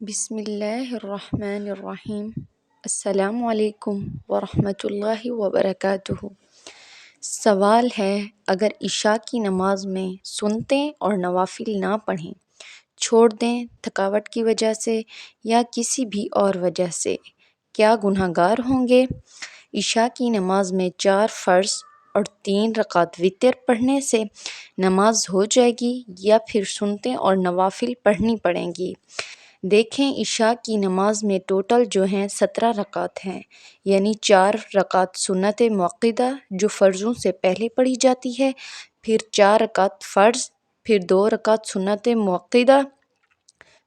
بسم اللہ الرحمن الرحیم۔ السلام علیکم ورحمۃ اللہ وبرکاتہ۔ سوال ہے، اگر عشاء کی نماز میں سنتیں اور نوافل نہ پڑھیں، چھوڑ دیں تھکاوٹ کی وجہ سے یا کسی بھی اور وجہ سے، کیا گناہ گار ہوں گے؟ عشاء کی نماز میں 4 فرض اور 3 رکعت وتر پڑھنے سے نماز ہو جائے گی یا پھر سنتیں اور نوافل پڑھنی پڑیں گی؟ دیکھیں، عشاء کی نماز میں ٹوٹل جو ہیں 17 رکعت ہیں، یعنی 4 رکعت سنت موقدہ جو فرضوں سے پہلے پڑھی جاتی ہے، پھر 4 رکعت فرض، پھر 2 رکعت سنت موقدہ،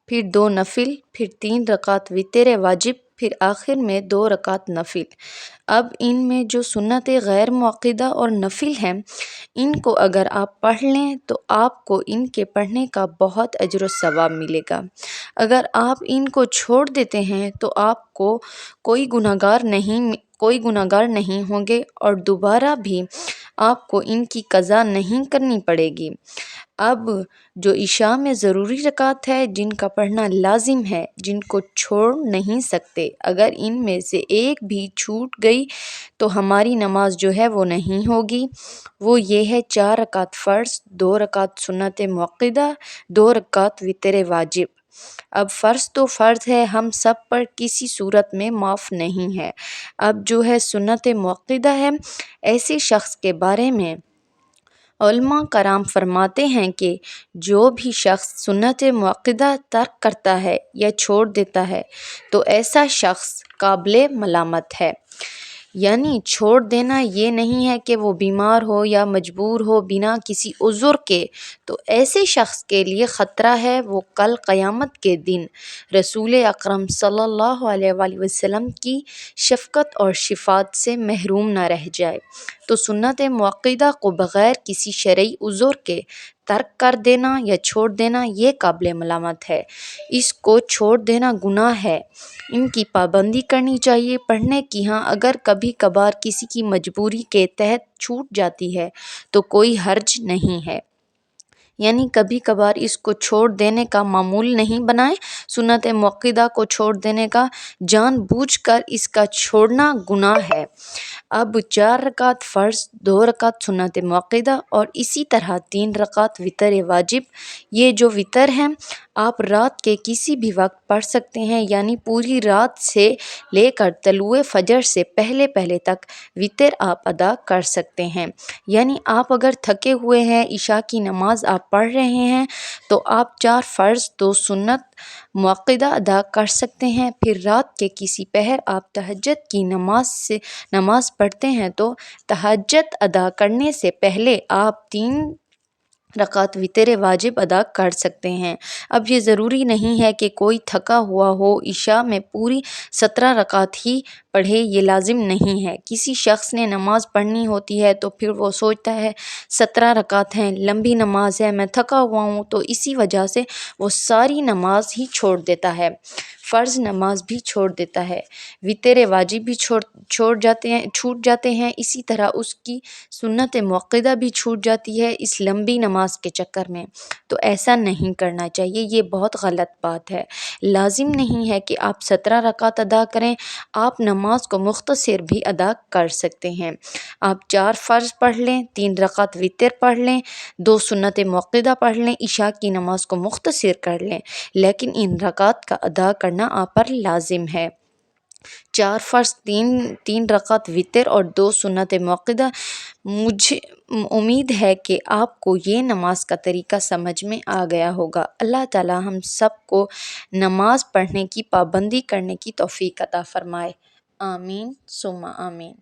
پھر 2 نفل، پھر 3 رکعت وتر واجب، پھر آخر میں 2 رکعت نفل۔ اب ان میں جو سنت غیر موقدہ اور نفل ہیں، ان کو اگر آپ پڑھ لیں تو آپ کو ان کے پڑھنے کا بہت اجر و ثواب ملے گا۔ اگر آپ ان کو چھوڑ دیتے ہیں تو آپ کو کوئی گناہ گار نہیں ہوں گے اور دوبارہ بھی آپ کو ان کی قضا نہیں کرنی پڑے گی۔ اب جو عشاء میں ضروری رکعت ہے، جن کا پڑھنا لازم ہے، جن کو چھوڑ نہیں سکتے، اگر ان میں سے ایک بھی چھوٹ گئی تو ہماری نماز جو ہے وہ نہیں ہوگی۔ وہ یہ ہے 4 رکعت فرض، 2 رکعت سنت موقدہ، 2 رکعت وتر واجب۔ اب فرض تو فرض ہے، ہم سب پر کسی صورت میں معاف نہیں ہے۔ اب جو ہے سنت موقدہ ہے، ایسے شخص کے بارے میں علماء کرام فرماتے ہیں کہ جو بھی شخص سنت موقدہ ترک کرتا ہے یا چھوڑ دیتا ہے تو ایسا شخص قابل ملامت ہے۔ یعنی چھوڑ دینا یہ نہیں ہے کہ وہ بیمار ہو یا مجبور ہو بنا کسی عذر کے، تو ایسے شخص کے لیے خطرہ ہے وہ کل قیامت کے دن رسول اکرم صلی اللہ علیہ وآلہ وسلم کی شفقت اور شفاعت سے محروم نہ رہ جائے۔ تو سنت موقدہ کو بغیر کسی شرعی عذر کے ترک کر دینا یا چھوڑ دینا یہ قابل ملامت ہے، اس کو چھوڑ دینا گناہ ہے، ان کی پابندی کرنی چاہیے پڑھنے کی۔ ہاں، اگر کبھی کبھار کسی کی مجبوری کے تحت چھوٹ جاتی ہے تو کوئی حرج نہیں ہے، یعنی کبھی کبھار اس کو چھوڑ دینے کا معمول نہیں بنائیں۔ سنت موقدہ کو چھوڑ دینے کا جان بوجھ کر اس کا چھوڑنا گناہ ہے۔ اب 4 رکعت فرض، 2 رکعت سنت موقدہ اور اسی طرح 3 رکعت وتر واجب۔ یہ جو وتر ہیں آپ رات کے کسی بھی وقت پڑھ سکتے ہیں، یعنی پوری رات سے لے کر طلوع فجر سے پہلے تک وتر آپ ادا کر سکتے ہیں۔ یعنی آپ اگر تھکے ہوئے ہیں، عشاء کی نماز آپ پڑھ رہے ہیں تو آپ 4 فرض، 2 سنت موقدہ ادا کر سکتے ہیں۔ پھر رات کے کسی پہر آپ تہجد کی نماز پڑھتے ہیں تو تہجد ادا کرنے سے پہلے آپ 3 رکعت وتر واجب ادا کر سکتے ہیں۔ اب یہ ضروری نہیں ہے کہ کوئی تھکا ہوا ہو عشاء میں پوری 17 رکعت ہی پڑھے، یہ لازم نہیں ہے۔ کسی شخص نے نماز پڑھنی ہوتی ہے تو پھر وہ سوچتا ہے 17 رکعت ہیں، لمبی نماز ہے، میں تھکا ہوا ہوں، تو اسی وجہ سے وہ ساری نماز ہی چھوڑ دیتا ہے، فرض نماز بھی چھوڑ دیتا ہے، وتر واجب بھی چھوٹ جاتے ہیں، اسی طرح اس کی سنت موقدہ بھی چھوٹ جاتی ہے اس لمبی نماز کے چکر میں۔ تو ایسا نہیں کرنا چاہیے، یہ بہت غلط بات ہے۔ لازم نہیں ہے کہ آپ 17 رکعت ادا کریں، آپ نماز کو مختصر بھی ادا کر سکتے ہیں۔ آپ 4 فرض پڑھ لیں، 3 رکعت وتر پڑھ لیں، 2 سنت موقدہ پڑھ لیں، عشاء کی نماز کو مختصر کر لیں، لیکن ان رکعت کا ادا کرنا آپ پر لازم ہے۔ 4 فرض، 3 رکعت وتر اور 2 سنت موقدہ۔ مجھے امید ہے کہ آپ کو یہ نماز کا طریقہ سمجھ میں آ گیا ہوگا۔ اللہ تعالی ہم سب کو نماز پڑھنے کی پابندی کرنے کی توفیق عطا فرمائے۔ آمین ثم آمین۔